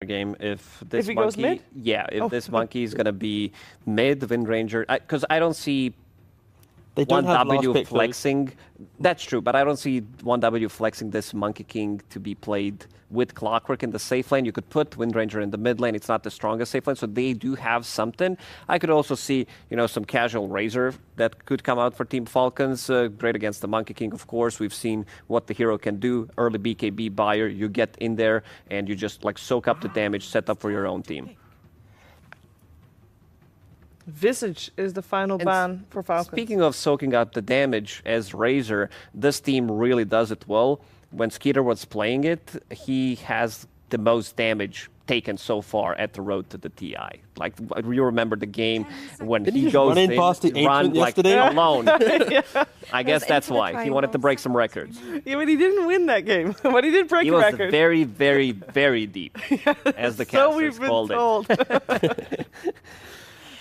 game if this he monkey, goes mid? yeah, if this monkey is gonna be mid Wind Ranger, because I don't see They don't have last 1W pick flexing. That's true, but I don't see 1W flexing this Monkey King to be played with Clockwork in the safe lane. You could put Wind Ranger in the mid lane. It's not the strongest safe lane, so they do have something. I could also see, some casual Razor that could come out for Team Falcons. Great against the Monkey King, of course. We've seen what the hero can do. Early BKB buyer, you get in there and you just soak up the damage, set up for your own team. Visage is the final ban for Falcons. Speaking of soaking up the damage as Razor, this team really does it well. When Skeeter was playing it, he has the most damage taken so far at the road to the TI. You remember the game when he goes in past the run yesterday? Alone. Yeah. I guess that's why. He wanted to break some records. Yeah, but he didn't win that game. But he did break a record. He was very, very, very deep, as the casters called it.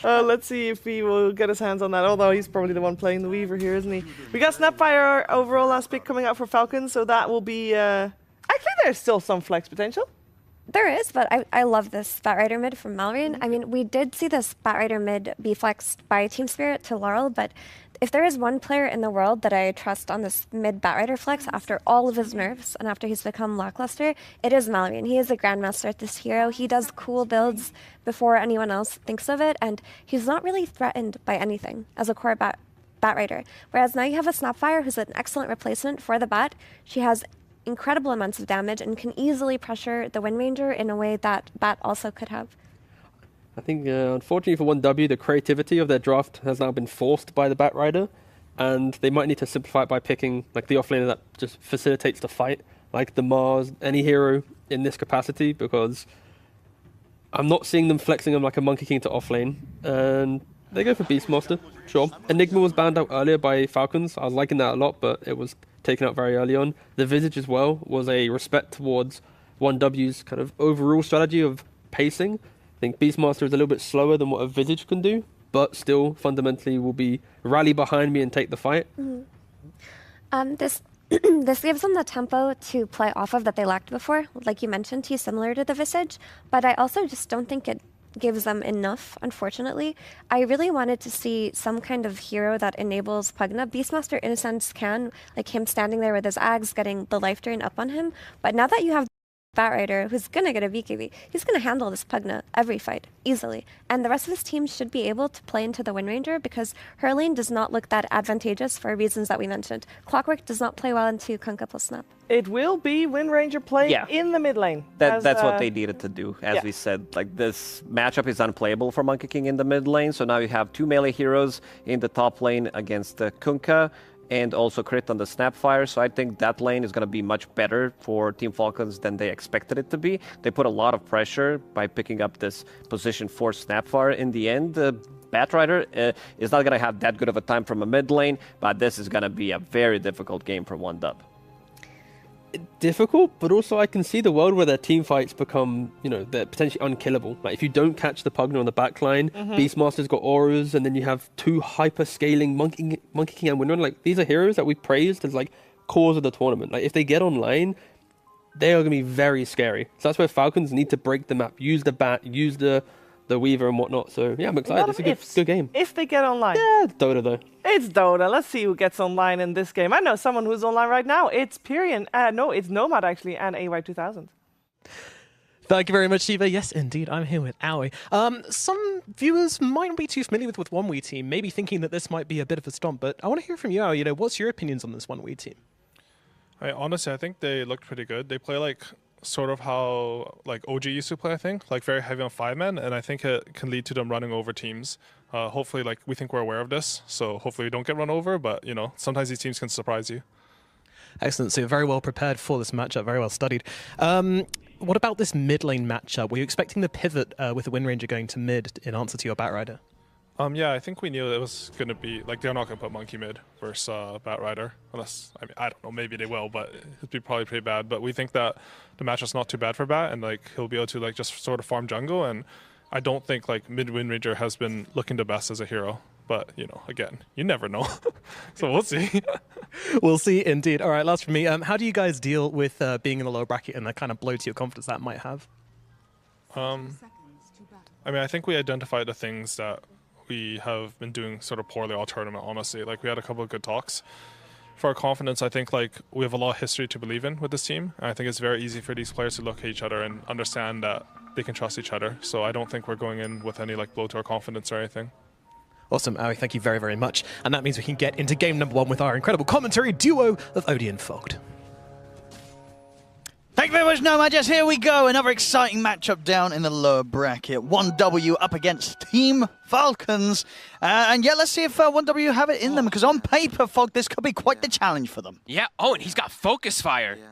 Let's see if he will get his hands on that, although he's probably the one playing the Weaver here, isn't he? We got Snapfire overall last pick coming out for Falcons, so that will be... Actually, there's still some flex potential. There is, but I love this Batrider mid from Malrine. I mean, we did see this Batrider mid be flexed by Team Spirit to Laurel, but if there is one player in the world that I trust on this mid Batrider flex after all of his nerfs and after he's become lackluster, it is Malrine. He is a grandmaster at this hero. He does cool builds before anyone else thinks of it, and he's not really threatened by anything as a core Batrider. Whereas now you have a Snapfire who's an excellent replacement for the Bat. She has incredible amounts of damage and can easily pressure the Wind Ranger in a way that Bat also could have. I think, unfortunately for 1W, the creativity of their draft has now been forced by the Batrider, and they might need to simplify it by picking the offlaner that just facilitates the fight, like the Mars, any hero in this capacity, because I'm not seeing them flexing them like a Monkey King to offlane, and they go for Beastmaster, sure. Enigma was banned out earlier by Falcons. I was liking that a lot, but it was taken out very early on. The Visage as well was a respect towards 1W's kind of overall strategy of pacing. I think Beastmaster is a little bit slower than what a Visage can do, but still fundamentally will be rally behind me and take the fight. Mm-hmm. This gives them the tempo to play off of that they lacked before. Like you mentioned, he's similar to the Visage, but I also just don't think it gives them enough, unfortunately. I really wanted to see some kind of hero that enables Pugna. Beastmaster, in a sense, can, like him standing there with his Ags, getting the life drain up on him. But now that you have Batrider, who's going to get a BKB, he's going to handle this Pugna every fight, easily. And the rest of his team should be able to play into the Wind Ranger because her lane does not look that advantageous for reasons that we mentioned. Clockwork does not play well into Kunkka plus Snap. It will be Wind Ranger playing in the mid lane. That's what they needed to do, as we said. This matchup is unplayable for Monkey King in the mid lane, so now you have two melee heroes in the top lane against Kunkka, and also crit on the Snapfire, so I think that lane is going to be much better for Team Falcons than they expected it to be. They put a lot of pressure by picking up this position for Snapfire in the end. Batrider is not going to have that good of a time from a mid lane, but this is going to be a very difficult game for 1W. Difficult, but also I can see the world where their team fights become, they're potentially unkillable. Like if you don't catch the Pugna on the backline, Beastmaster's got auras, and then you have two hyper-scaling Monkey King and Wind Ranger. These are heroes that we praised as cores of the tournament. If they get online, they are going to be very scary. So that's where Falcons need to break the map, use the Bat, use the Weaver and whatnot. So yeah, I'm excited. It's a good game. If they get online. Yeah, Dota though. It's Dota. Let's see who gets online in this game. I know someone who's online right now. It's Pyrian. No, it's Nomad actually, and AY2000. Thank you very much, Shiva. Yes, indeed, I'm here with Aoi. Some viewers might not be too familiar with 1W team, maybe thinking that this might be a bit of a stomp, but I want to hear from you, Aoi. What's your opinions on this 1W team? Honestly, I think they looked pretty good. They play sort of how OG used to play, I think, very heavy on 5-man, and I think it can lead to them running over teams. Hopefully, we think we're aware of this, so hopefully we don't get run over, but, sometimes these teams can surprise you. Excellent, so you're very well prepared for this matchup, very well studied. What about this mid lane matchup? Were you expecting the pivot with the Wind Ranger going to mid in answer to your Batrider? Yeah, I think we knew it was going to be, they're not going to put Monkey mid versus Batrider, unless, I don't know, maybe they will, but it'd be probably pretty bad. But we think that the matchup's not too bad for Bat, and he'll be able to just sort of farm jungle, and I don't think mid Wind Ranger has been looking the best as a hero. But, again, you never know. So we'll see. We'll see, indeed. All right, last from me. How do you guys deal with being in the lower bracket and the kind of blow to your confidence that might have? I mean, I think we identified the things that we have been doing sort of poorly all tournament, honestly. Like, we had a couple of good talks. For our confidence, I think, like, we have a lot of history to believe in with this team. And I think it's very easy for these players to look at each other and understand that they can trust each other. So I don't think we're going in with any, like, blow to our confidence or anything. Awesome, Aoi, thank you very, very much. And that means we can get into game number 1 with our incredible commentary duo of Odie and Fogged. Thank you very much, Nomages. Here we go. Another exciting matchup down in the lower bracket. 1W up against Team Falcons. And yeah, let's see if 1W have it in them, because on paper, Fog, this could be quite the challenge for them. Yeah. Oh, and he's got Focus Fire. Yeah.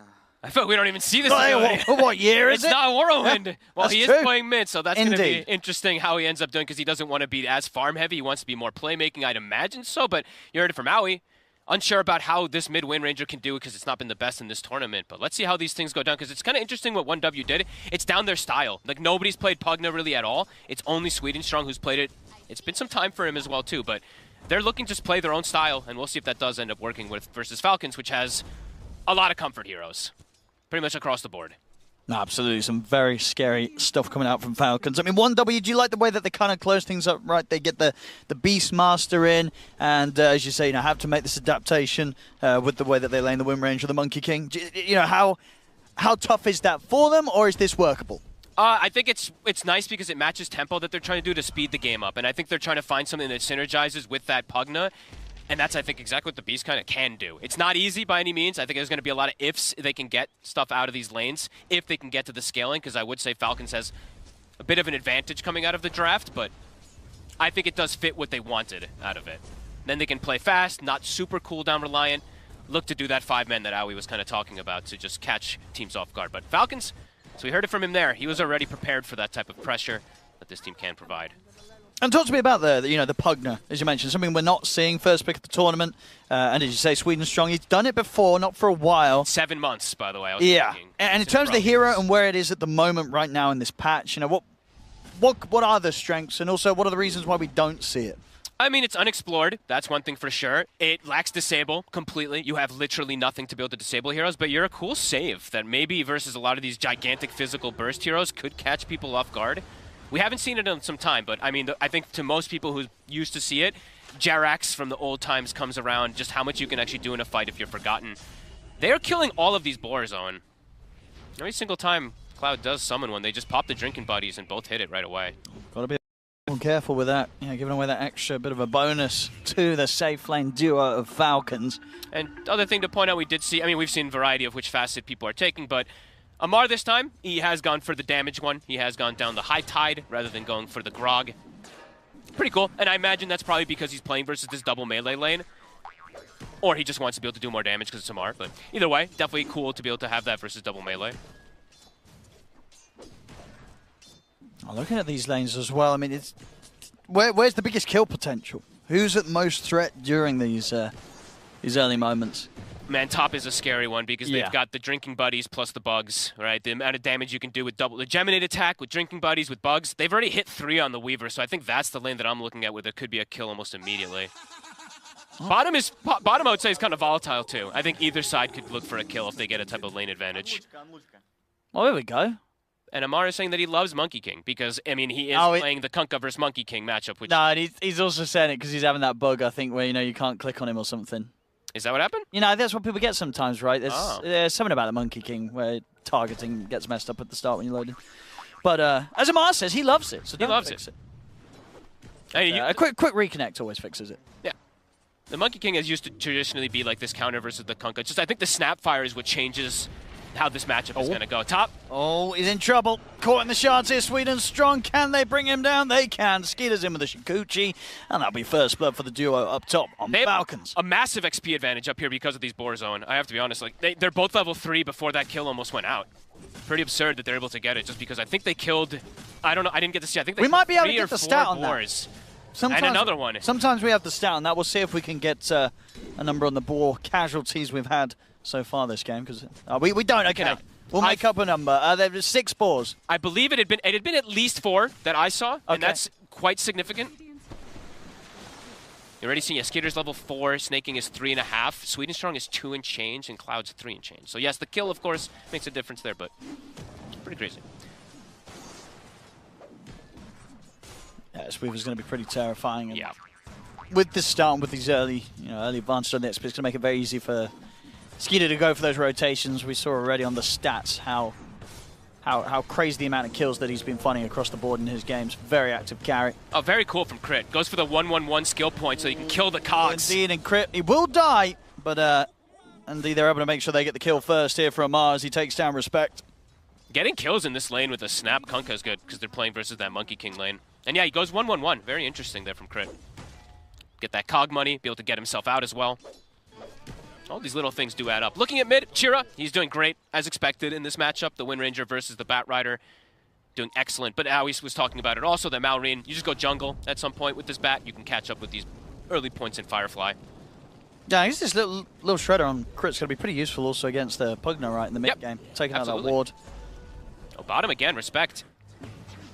I feel like we don't even see this. What year is it's it? It's not Whirlwind. Yeah, well, he is playing mid, so that's going to be interesting how he ends up doing, because he doesn't want to be as farm heavy. He wants to be more playmaking, I'd imagine so. But you heard it from Aoi. Unsure about how this mid-Wind Ranger can do it because it's not been the best in this tournament. But let's see how these things go down, because it's kind of interesting what 1W did. It's down their style. Like, nobody's played Pugna really at all. It's only Swedenstrong who's played it. It's been some time for him as well, too. But they're looking to just play their own style, and we'll see if that does end up working with versus Falcons, which has a lot of comfort heroes. Pretty much across the board. No, absolutely. Some very scary stuff coming out from Falcons. I mean, 1W, do you like the way that they kind of close things up, right? They get the Beastmaster in, and as you say, have to make this adaptation with the way that they lane the Wind Ranger, the Monkey King. How tough is that for them, or is this workable? I think it's nice because it matches tempo that they're trying to do to speed the game up, and I think they're trying to find something that synergizes with that Pugna. And that's, I think, exactly what the Beast kind of can do. It's not easy by any means. I think there's going to be a lot of ifs they can get stuff out of these lanes, if they can get to the scaling, because I would say Falcons has a bit of an advantage coming out of the draft, but I think it does fit what they wanted out of it. Then they can play fast, not super cooldown reliant, look to do that 5-man that Aoi was kind of talking about to just catch teams off guard. But Falcons, so we heard it from him there. He was already prepared for that type of pressure that this team can provide. And talk to me about the Pugna, as you mentioned, something we're not seeing first pick of the tournament. And as you say, Swedenstrong, he's done it before, not for a while. 7 months, by the way. Yeah, and in terms of the hero and where it is at the moment right now in this patch, what are the strengths, and also what are the reasons why we don't see it? I mean, it's unexplored. That's one thing for sure. It lacks disable completely. You have literally nothing to be able to disable heroes, but you're a cool save that maybe versus a lot of these gigantic physical burst heroes could catch people off guard. We haven't seen it in some time, but I mean, I think to most people who used to see it, Jarax from the old times comes around, just how much you can actually do in a fight if you're forgotten. They're killing all of these boars on. Every single time Cloud does summon one, they just pop the drinking buddies and both hit it right away. Gotta be careful with that, giving away that extra bit of a bonus to the safe lane duo of Falcons. And other thing to point out, we did see, I mean, we've seen a variety of which facet people are taking, but Amar this time, he has gone for the damage one. He has gone down the high tide rather than going for the grog. Pretty cool, and I imagine that's probably because he's playing versus this double melee lane. Or he just wants to be able to do more damage because it's Amar, but either way, definitely cool to be able to have that versus double melee. Looking at these lanes as well, I mean, where's the biggest kill potential? Who's at most threat during these early moments? Man, top is a scary one because they've got the drinking buddies plus the bugs, right? The amount of damage you can do with double the Geminate attack, with drinking buddies, with bugs. They've already hit 3 on the Weaver, so I think that's the lane that I'm looking at where there could be a kill almost immediately. Bottom, I would say, is kind of volatile, too. I think either side could look for a kill if they get a type of lane advantage. Oh, there we go. And Amar is saying that he loves Monkey King because, I mean, he is playing the Kunkka versus Monkey King matchup. Which no, he's also saying it because he's having that bug, I think, where, you can't click on him or something. Is that what happened? That's what people get sometimes, right? There's something about the Monkey King where targeting gets messed up at the start when you're loading. But as Amar says, he loves it, so don't fix it. A quick reconnect always fixes it. Yeah. The Monkey King has used to traditionally be like this counter versus the Kunkka. Just I think the Snapfire is what changes how this matchup is going to go. Top. Oh, he's in trouble. Caught in the shards here, Swedenstrong. Can they bring him down? They can. Skeeter's in with the Shikuchi, and that'll be first blood for the duo up top on Falcons. A massive XP advantage up here because of these boar zone. I have to be honest, like they're both level 3 before that kill almost went out. Pretty absurd that they're able to get it just because I think they killed, I don't know, I didn't get to see. I think they we might be able to 3 get or the 4 stat on boars. Sometimes, and another one. Sometimes we have the stat on that. We'll see if we can get a number on the boar casualties we've had so far this game, because we don't. Okay, we'll make up a number. There were 6 boars. I believe it had been at least 4 that I saw, and that's quite significant. You're already seeing Skater's level 4, Snaking is 3.5, Swedenstrong is 2 and change, and Cloud's 3 and change. So yes, the kill of course makes a difference there, but pretty crazy. this Weaver's going to be pretty terrifying. And Yeah. with this start and with these early advantage on the XP, it's going to make it very easy for Skeeter to go for those rotations. We saw already on the stats how crazy the amount of kills that he's been finding across the board in his games. Very active carry. Oh, very cool from Crit. Goes for the 1-1-1 skill point so you can kill the cogs. Indeed, and Crit, he will die, but indeed they're able to make sure they get the kill first here for Amar as he takes down Respect. Getting kills in this lane with a snap Kunkka is good because they're playing versus that Monkey King lane. And yeah, he goes 1-1-1. Very interesting there from Crit. Get that cog money, be able to get himself out as well. All these little things do add up. Looking at mid, Chira, he's doing great, as expected in this matchup. The Wind Ranger versus the Bat Rider, doing excellent. But Aoi was talking about it also, the Malrine. You just go jungle at some point with this Bat. You can catch up with these early points in Firefly. Yeah, I guess this little shredder on Crit's going to be pretty useful also against the Pugna right in the mid game. Taking out that ward. Oh, bottom again, Respect.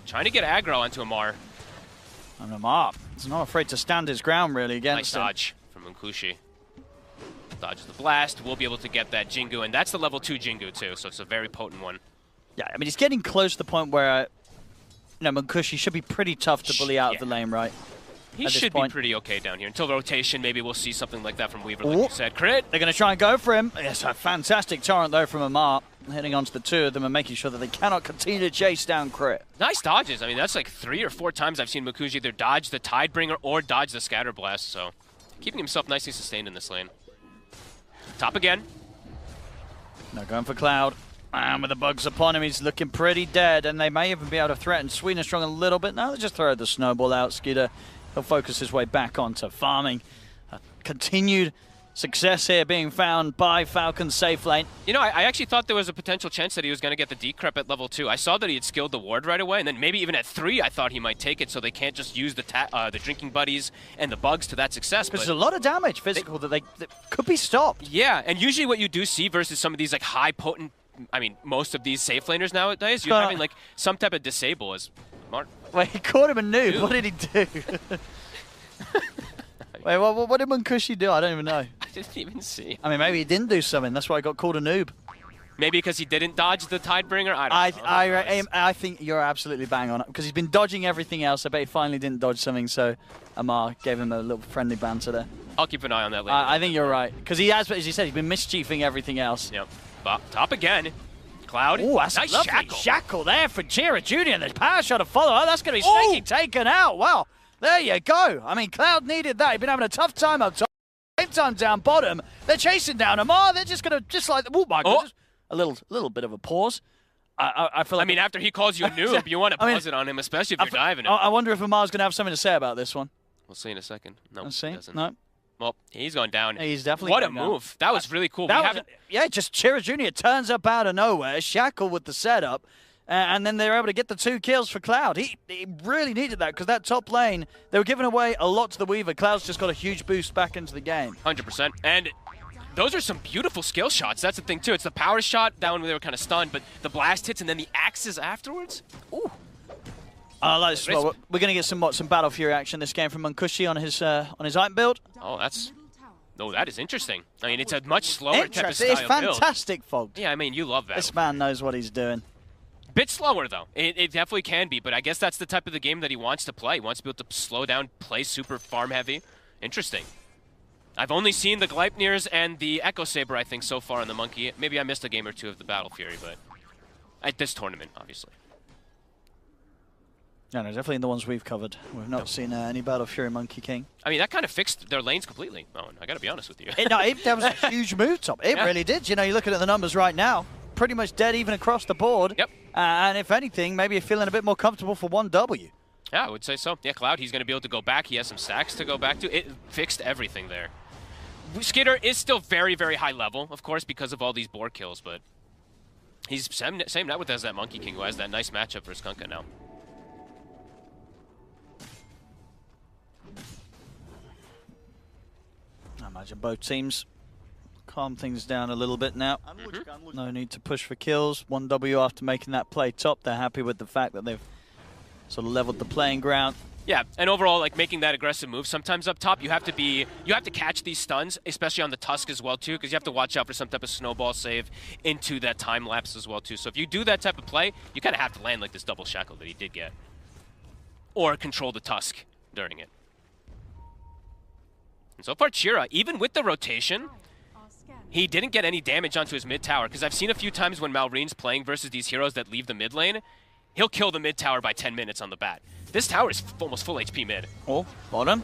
Trying to get aggro onto Amar. And Amar is not afraid to stand his ground really Nice against dodge from Munkushi. Dodges the blast. We'll be able to get that Jingu, and that's the level 2 Jingu too, so it's a very potent one. Yeah, I mean, he's getting close to the point where, Munkushi should be pretty tough to bully out of the lane, right? He should be pretty okay down here. Until rotation, maybe we'll see something like that from Weaver, like you said. Crit! They're going to try and go for him. Yes, a fantastic torrent, though, from Amar. Heading onto the two of them and making sure that they cannot continue to chase down Crit. Nice dodges. I mean, that's like 3 or 4 times I've seen Munkushi either dodge the Tidebringer or dodge the Scatter Blast, so keeping himself nicely sustained in this lane. Top again. Now going for Cloud. And with the bugs upon him, he's looking pretty dead, and they may even be able to threaten Sweden Strong a little bit. Now they just throw the snowball out. Skeeter, he'll focus his way back onto farming. Continued success here being found by Falcon's safe lane. You know, I actually thought there was a potential chance that he was going to get the decrep at level 2. I saw that he had skilled the ward right away, and then maybe even at 3 I thought he might take it so they can't just use the drinking buddies and the bugs to that success. Because there's a lot of damage physical that could be stopped. Yeah, and usually what you do see versus some of these like high potent, I mean, most of these safe laners nowadays, you're having like some type of disable as Mark. Wait, he caught him a noob. What did he do? Wait, what did Munkushi do? I don't even know. I didn't even see. I mean, maybe he didn't do something. That's why he got called a noob. Maybe because he didn't dodge the Tidebringer? I think you're absolutely bang on it. Because he's been dodging everything else. I bet he finally didn't dodge something, so Amar gave him a little friendly banter there. I'll keep an eye on that later. I think you're right. Because he has, as you said, he's been mischiefing everything else. Yep. Top again. Cloud. Oh, that's nice lovely shackle. Shackle there for Chira Jr. And the power shot to follow. Oh, that's going to be sneaky taken out. Well, there you go. I mean, Cloud needed that. He'd been having a tough time up top. Same time down bottom. They're chasing down Amar. They're just going to, just like, oh my God. A little bit of a pause. I feel like. I mean, after he calls you a noob, you want to pause it on him, especially if you're diving him. I wonder if Amar's going to have something to say about this one. We'll see in a second. No, Let's see. he doesn't. No. Well, he's going down. He's definitely What a going down. move. That was really cool. Yeah, just Chira Jr. turns up out of nowhere, Shackle with the setup, and then they're able to get the 2 kills for Cloud. He really needed that because that top lane, they were giving away a lot to the Weaver. Cloud's just got a huge boost back into the game. 100%. And those are some beautiful skill shots. That's the thing, too. It's the power shot down when they were kind of stunned, but the blast hits and then the axes afterwards. Ooh. I like this as well. We're going to get some Battle Fury action this game from Munkushi on his item build. Oh, that is interesting. I mean, it's a much slower type of style It's fantastic, Fogged. Yeah, I mean, you love that. This man knows what he's doing. Bit slower, though. It definitely can be, but I guess that's the type of the game that he wants to play. He wants to be able to slow down, play super farm-heavy. Interesting. I've only seen the Gleipnirs and the Echo Saber, I think, so far in the Monkey. Maybe I missed a game or 2 of the Battle Fury, but at this tournament, obviously. No, definitely in the ones we've covered. We've not seen any Battle Fury Monkey King. I mean, that kind of fixed their lanes completely. Oh, I got to be honest with you. That was a huge move, Tom. It really did. You know, you're looking at the numbers right now. Pretty much dead even across the board. Yep. And if anything, maybe you're feeling a bit more comfortable for 1W. Yeah, I would say so. Yeah, Cloud, he's going to be able to go back. He has some stacks to go back to. It fixed everything there. Skitter is still very, very high level, of course, because of all these board kills, but he's same net with as that Monkey King who has that nice matchup for Kunkka now. I imagine both teams calm things down a little bit now. No need to push for kills. 1W after making that play top. They're happy with the fact that they've sort of leveled the playing ground. Yeah, and overall, like making that aggressive move sometimes up top, you have to catch these stuns, especially on the Tusk as well too, because you have to watch out for some type of snowball save into that time lapse as well too. So if you do that type of play, you kind of have to land like this double shackle that he did get. or control the Tusk during it. And so far, Chira, even with the rotation, he didn't get any damage onto his mid tower, because I've seen a few times when Malreen's playing versus these heroes that leave the mid lane, he'll kill the mid tower by 10 minutes on the bat. This tower is almost full HP mid. Oh, bottom.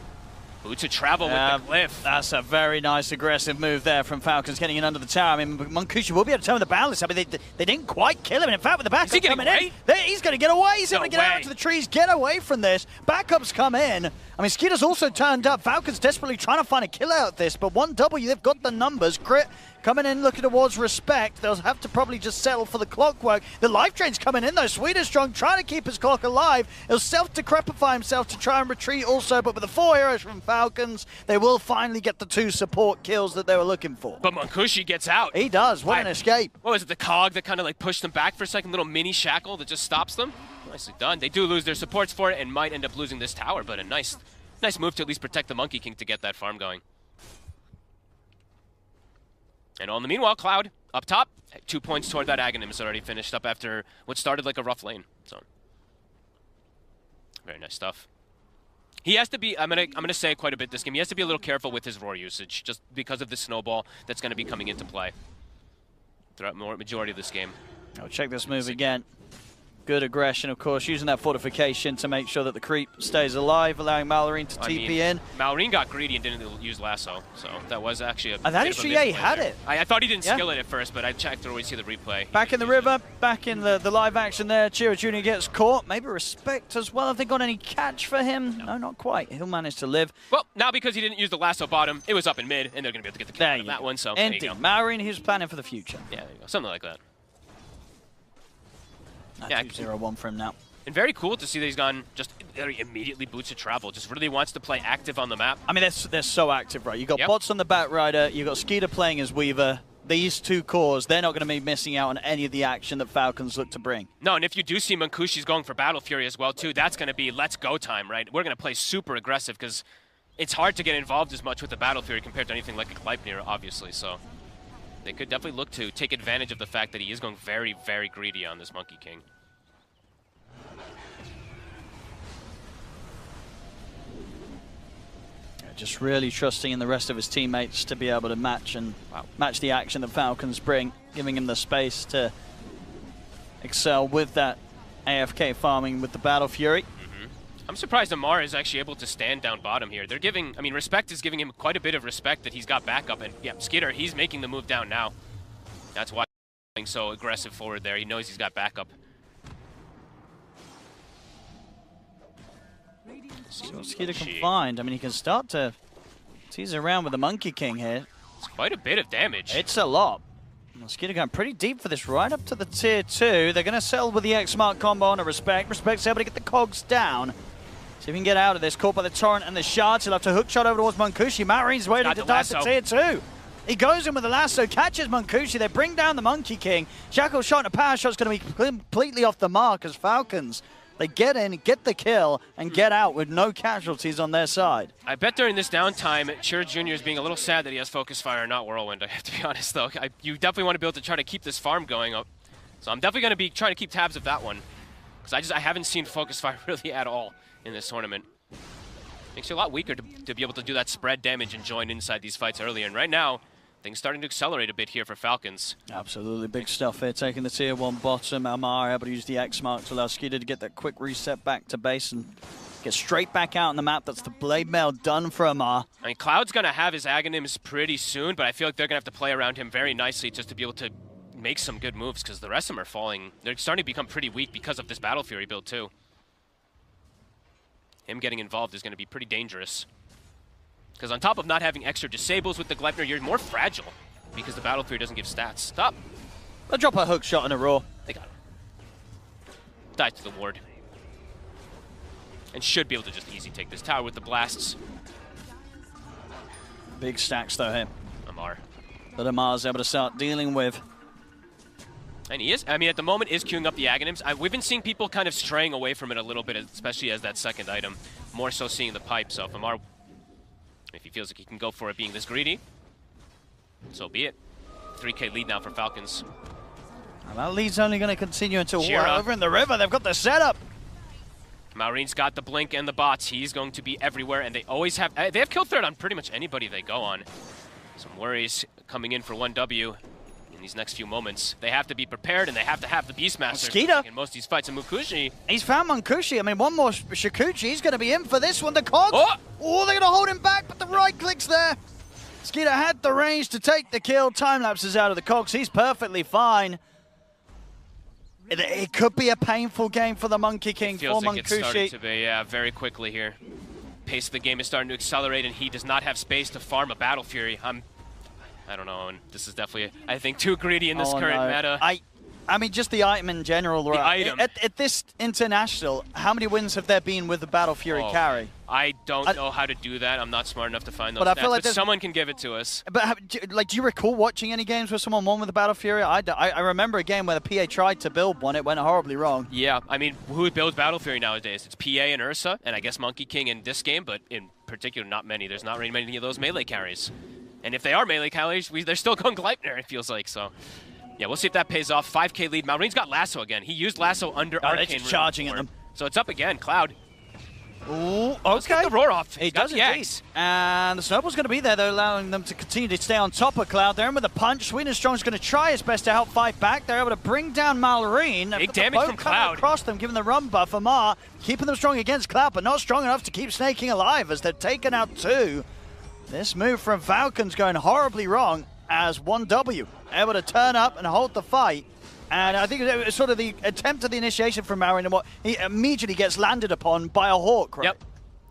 Boots to travel with the glyph. That's a very nice aggressive move there from Falcons, getting in under the tower. I mean, Munkushi will be able to turn the balance. I mean, they didn't quite kill him. And in fact, with the backup coming in, he's going to get away. He's going to get out to the trees, get away from this. Backups come in. I mean, Skeeter's also turned up. Falcons desperately trying to find a kill out of this, but 1W, they've got the numbers. Crit coming in, looking towards Respect. They'll have to probably just settle for the clockwork. The life drain's coming in, though. Swedish Strong trying to keep his clock alive. He'll self-decrepify himself to try and retreat also, but with the 4 heroes from Falcons, they will finally get the 2 support kills that they were looking for. But Munkushi gets out. He does. What an escape. What was it, the cog that kind of like pushed them back for a second? Little mini shackle that just stops them? Nicely done. They do lose their supports for it and might end up losing this tower, but a nice move to at least protect the Monkey King to get that farm going. And on the meanwhile, Cloud, up top, 2 points toward that Aghanim is already finished up after what started like a rough lane. So, very nice stuff. He has to be, I'm gonna say quite a bit this game, he has to be a little careful with his roar usage, just because of the snowball that's gonna be coming into play throughout the majority of this game. I'll check this move again. Good aggression, of course, using that fortification to make sure that the creep stays alive, allowing Malreen to TP in. Malreen got greedy and didn't use Lasso, so that was actually a that issue, yeah, he had it. I thought he didn't skill it at first, but I checked to always see the replay. Back in the river, back in the live action there. Chira Jr. gets caught. Maybe Respect as well. Have they got any catch for him? No, not quite. He'll manage to live. Well, now because he didn't use the Lasso bottom, it was up in mid, and they're going to be able to get the kill out of that one, so there you go. Malreen, he's planning for the future. Yeah, there you go. Something like that. Yeah, 2-0-1 for him now. And very cool to see that he's gone just immediately boots to travel. Just really wants to play active on the map. I mean, they're so active, right? You got bots on the Batrider, you got Skeeter playing as Weaver. These 2 cores, they're not going to be missing out on any of the action that Falcons look to bring. No, and if you do see Munkushi's going for Battle Fury as well, too, that's going to be let's go time, right? We're going to play super aggressive because it's hard to get involved as much with the Battle Fury compared to anything like a Gleipnir, obviously. So they could definitely look to take advantage of the fact that he is going very, very greedy on this Monkey King. Just really trusting in the rest of his teammates to be able to match the action that Falcons bring, giving him the space to excel with that AFK farming with the Battle Fury. I'm surprised Amar is actually able to stand down bottom here. They're giving, I mean, Respect is giving him quite a bit of respect that he's got backup, and yeah, Skeeter, he's making the move down now. That's why he's playing so aggressive forward there. He knows he's got backup. See what Skeeter can find. I mean, he can start to tease around with the Monkey King here. It's quite a bit of damage. It's a lot. Skeeter going pretty deep for this, right up to the tier 2. They're going to settle with the X-Mark combo on a Respect. Respect's able to get the cogs down. See if he can get out of this. Caught by the Torrent and the Shards. He'll have to hook shot over towards Munkushi. Malreen's waiting to dive to tier 2. He goes in with the Lasso, catches Munkushi. They bring down the Monkey King. Shackle shot and a power shot's going to be completely off the mark as Falcons. They get in, get the kill, and get out with no casualties on their side. I bet during this downtime, Chira Jr. is being a little sad that he has Focus Fire and not Whirlwind, I have to be honest, though. You definitely want to be able to try to keep this farm going up. So I'm definitely going to be trying to keep tabs of that one. Because I haven't seen Focus Fire really at all in this tournament. Makes you a lot weaker to be able to do that spread damage and join inside these fights earlier. And right now, things starting to accelerate a bit here for Falcons. Absolutely big stuff here, taking the tier 1 bottom. Amar able to use the X-Mark to allow Skeeter to get that quick reset back to base and get straight back out on the map. That's the Blade Mail done for Amar. I mean, Cloud's going to have his Aghanims pretty soon, but I feel like they're going to have to play around him very nicely just to be able to make some good moves because the rest of them are falling. They're starting to become pretty weak because of this Battle Fury build, too. Him getting involved is going to be pretty dangerous. Because on top of not having extra disables with the Gleipnir, you're more fragile because the Battle Fury doesn't give stats. Stop. They'll drop a hook shot and a roar. They got him. Dive to the ward. And should be able to just easy take this tower with the blasts. Big stacks though here. Amar. That Amar's able to start dealing with. And he is, I mean, at the moment is queuing up the Aghanims. We've been seeing people kind of straying away from it a little bit, especially as that second item. More so seeing the pipe, so if Amar, if he feels like he can go for it being this greedy, so be it. 3K lead now for Falcons. And that lead's only going to continue until Chira. over in the river. They've got the setup. Maureen's got the blink and the bots. He's going to be everywhere, and they always have. They have kill threat on pretty much anybody they go on. Some worries coming in for 1W in these next few moments. They have to be prepared, and they have to have the Beastmaster Skeeter in most of these fights. And Mukushi. He's found Munkushi. I mean, one more Shikuchi. He's going to be in for this one. The Khong. Oh, they're going to hold him back, but the right click's there. Skeeter had the range to take the kill. Time lapses out of the cogs. He's perfectly fine. It could be a painful game for the Monkey King, for Feels like it's starting Munkushi. to be, yeah, very quickly here. Pace of the game is starting to accelerate, and he does not have space to farm a Battle Fury. I don't know, and this is definitely, I think, too greedy in this current meta. I mean, just the item in general. The item. At this international, how many wins have there been with the Battle Fury carry? I don't know how to do that. I'm not smart enough to find those But I stats, feel like but someone can give it to us. But do you recall watching any games where someone won with the Battle Fury? I remember a game where the PA tried to build one. It went horribly wrong. Yeah, I mean, who builds Battle Fury nowadays? It's PA and Ursa, and I guess Monkey King in this game, but in particular, not many. There's not really many of those melee carries. And if they are melee carries, they're still going Gleipnir, it feels like, so. Yeah, we'll see if that pays off. 5K lead. Maureen's got Lasso again. He used Lasso under Arcane. They're just charging at them. So it's up again. Cloud. Ooh, Let's get the roar off. He does indeed. And the snowball's going to be there, though, allowing them to continue to stay on top of Cloud. They're in with a punch. Sweet and Strong's going to try his best to help fight back. They're able to bring down Malrine. Big damage from Cloud. Across them, giving the run buff. Amar keeping them strong against Cloud, but not strong enough to keep Snaking alive as they're taken out too. This move from Falcon's going horribly wrong as 1W able to turn up and hold the fight. And I think it was sort of the attempt at the initiation from Marin and what he immediately gets landed upon by a Hawk. Right? Yep.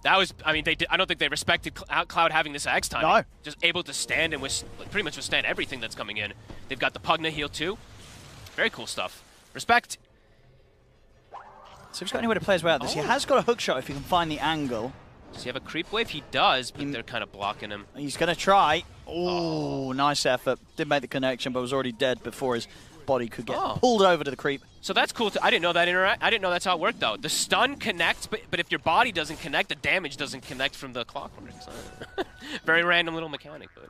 That was, I mean, I don't think they respected Cloud having this X time. No. Just able to stand and pretty much withstand everything that's coming in. They've got the Pugna heal too. Very cool stuff. Respect. So he's got anywhere to play his way out this. He has got a hook shot if he can find the angle. Does he have a creep wave? He does, but they're kind of blocking him. He's going to try. Oh, nice effort. Did make the connection, but was already dead before his body could get pulled over to the creep. So that's cool. I didn't know that I didn't know that's how it worked, though. The stun connects, but if your body doesn't connect, the damage doesn't connect from the clockwork. So very random little mechanic. But.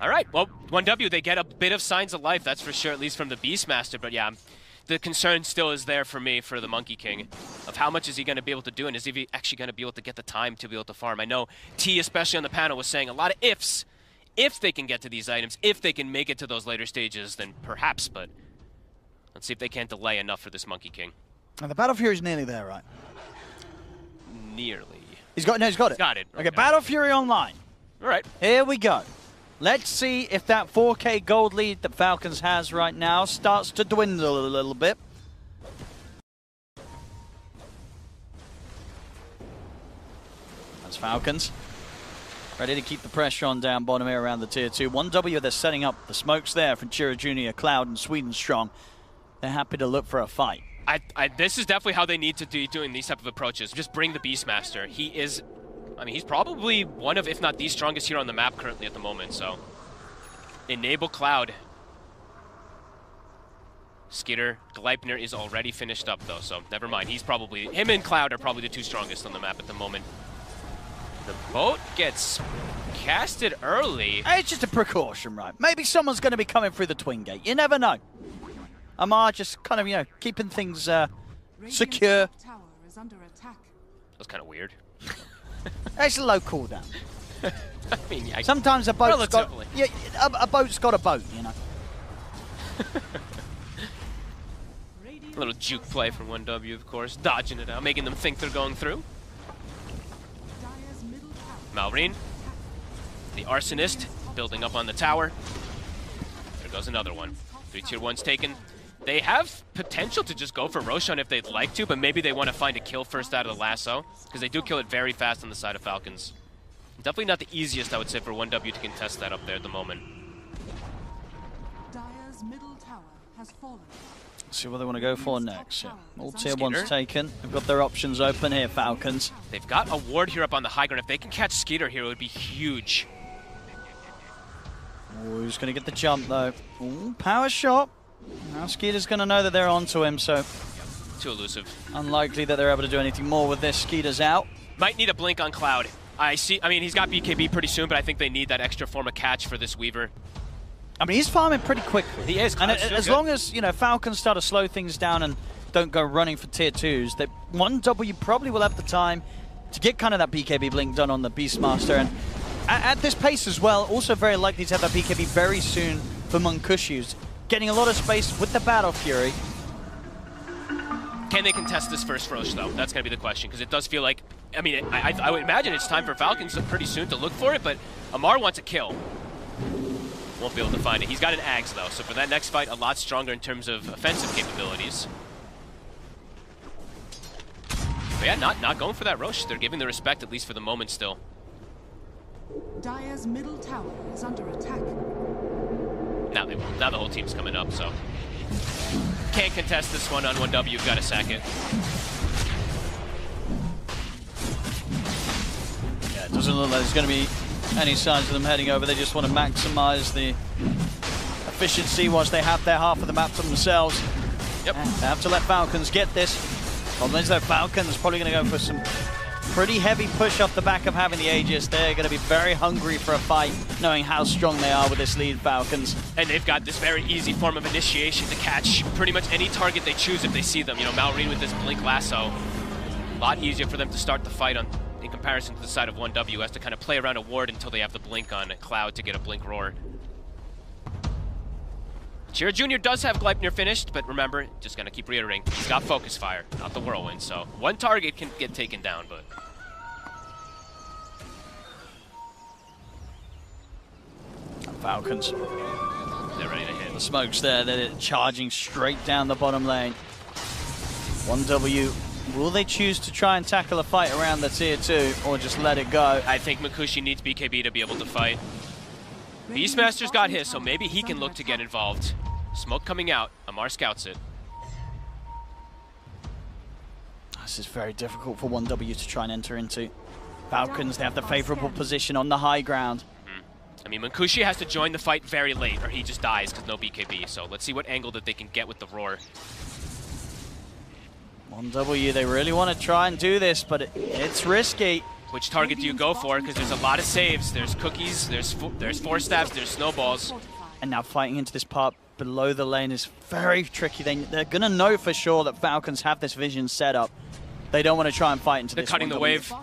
All right. Well, 1W, they get a bit of signs of life, that's for sure, at least from the Beastmaster. But yeah, the concern still is there for me, for the Monkey King, of how much is he going to be able to do, and is he actually going to be able to get the time to be able to farm? I know T, especially on the panel, was saying a lot of ifs. If they can get to these items, if they can make it to those later stages, then perhaps, but let's see if they can't delay enough for this Monkey King. And the Battle Fury's nearly there, right? Nearly. He's got it. Got it. Okay, Battle Fury online. All right. Here we go. Let's see if that 4K gold lead that Falcons has right now starts to dwindle a little bit. That's Falcons. Ready to keep the pressure on down bottom here around the tier 2. 1W, they're setting up the smokes there from Chira Jr., Cloud, and Sweden Strong. They're happy to look for a fight. This is definitely how they need to be doing these type of approaches. Just bring the Beastmaster. He is, I mean, he's probably one of, if not the strongest hero on the map currently at the moment, so. Enable Cloud. Skitter, Gleipnir is already finished up though, so never mind. Him and Cloud are probably the two strongest on the map at the moment. The boat gets casted early. It's just a precaution, right? Maybe someone's going to be coming through the twin gate. You never know. Amar just kind of, keeping things secure. That's kind of weird. It's a low cooldown. I mean, yeah, sometimes a boat's got relatively. a boat's got a boat, A little juke play from 1W, of course, dodging it out, making them think they're going through. Malrine, the Arsonist, building up on the tower. There goes another one. 3 tier 1's taken. They have potential to just go for Roshan if they'd like to, but maybe they want to find a kill first out of the lasso, because they do kill it very fast on the side of Falcons. Definitely not the easiest, I would say, for 1W to contest that up there at the moment. Dire's middle tower has fallen. See what they want to go for next. Yeah. All tier 1's taken. They've got their options open here, Falcons. They've got a ward here up on the high ground. If they can catch Skeeter here, it would be huge. Oh, he's going to get the jump, though. Ooh, power shot. Now Skeeter's going to know that they're onto him, so... Too elusive. Unlikely that they're able to do anything more with this. Skeeter's out. Might need a blink on Cloud. I mean, he's got BKB pretty soon, but I think they need that extra form of catch for this Weaver. I mean, he's farming pretty quickly. He is. And as long as, Falcons start to slow things down and don't go running for tier 2s, that 1W probably will have the time to get kind of that BKB blink done on the Beastmaster. And at this pace as well, also very likely to have that BKB very soon for Munkushi, getting a lot of space with the Battle Fury. Can they contest this first Roche, though? That's going to be the question, because it does feel like, I mean, I would imagine it's time for Falcons pretty soon to look for it, but Amar wants a kill. Won't be able to find it. He's got an Ags, though, so for that next fight, a lot stronger in terms of offensive capabilities. But yeah, not going for that Roche. They're giving the respect, at least for the moment still. Dire's middle tower is under attack. Now they won't. Now the whole team's coming up, so... Can't contest this one on 1W, you've got to sack it. Yeah, it doesn't look like there's going to be any signs of them heading over. They just want to maximize the efficiency once they have their half of the map to themselves. Yep. They have to let Falcons get this. Problem is that Falcons probably going to go for some pretty heavy push off the back of having the Aegis. They're going to be very hungry for a fight, knowing how strong they are with this lead, Falcons. And they've got this very easy form of initiation to catch pretty much any target they choose if they see them. You know, Malrine with this Blink Lasso. A lot easier for them to start the fight in comparison to the side of 1W, has to kind of play around a ward until they have the Blink on Cloud to get a Blink Roar. Chira Jr. does have Gleipnir finished, but remember, just gonna keep reiterating, he's got Focus Fire, not the Whirlwind, so one target can get taken down, but... Falcons. They're ready to hit. The smoke's there, they're charging straight down the bottom lane. 1W, will they choose to try and tackle a fight around the tier 2, or just let it go? I think Munkushi needs BKB to be able to fight. Beastmaster's got his, so maybe he can look to get involved. Smoke coming out. Amar scouts it. This is very difficult for 1W to try and enter into. Falcons, they have the favorable position on the high ground. I mean, Munkushi has to join the fight very late, or he just dies because no BKB. So let's see what angle that they can get with the Roar. 1W, they really want to try and do this, but it's risky. Which target do you go for? Because there's a lot of saves. There's cookies, there's Force Stabs, there's snowballs. And now fighting into this part below the lane is very tricky. They're going to know for sure that Falcons have this vision set up. They don't want to try and fight into They're this. They're cutting the wave.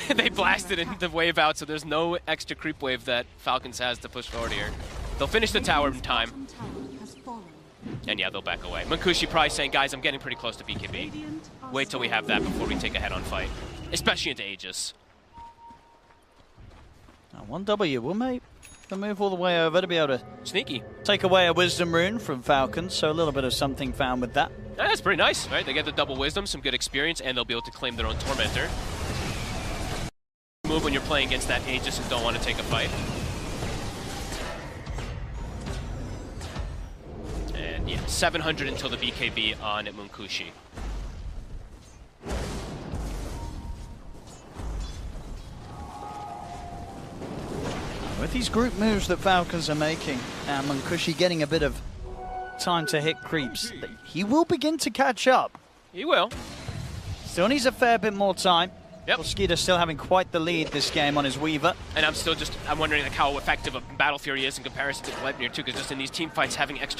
They blasted in the wave out, so there's no extra creep wave that Falcons has to push forward here. They'll finish the tower in time. And yeah, they'll back away. Munkushi probably saying, guys, I'm getting pretty close to BKB. Wait till we have that before we take a head-on fight. Especially into Aegis. Now 1W will make the move all the way over to be able to sneaky take away a Wisdom Rune from Falcons, so a little bit of something found with that. Yeah, that's pretty nice, right? They get the double Wisdom, some good experience, and they'll be able to claim their own Tormentor. Move when you're playing against that Aegis and don't want to take a fight. And yeah, 700 until the BKB on Munkushi. With these group moves that Falcons are making, and Munkushi getting a bit of time to hit creeps, he will begin to catch up. He will. Still needs a fair bit more time. Yep. Skeeter still having quite the lead this game on his Weaver. And I'm wondering like how effective a Battle Fury is in comparison to Gleipnir too, because just in these team fights having extra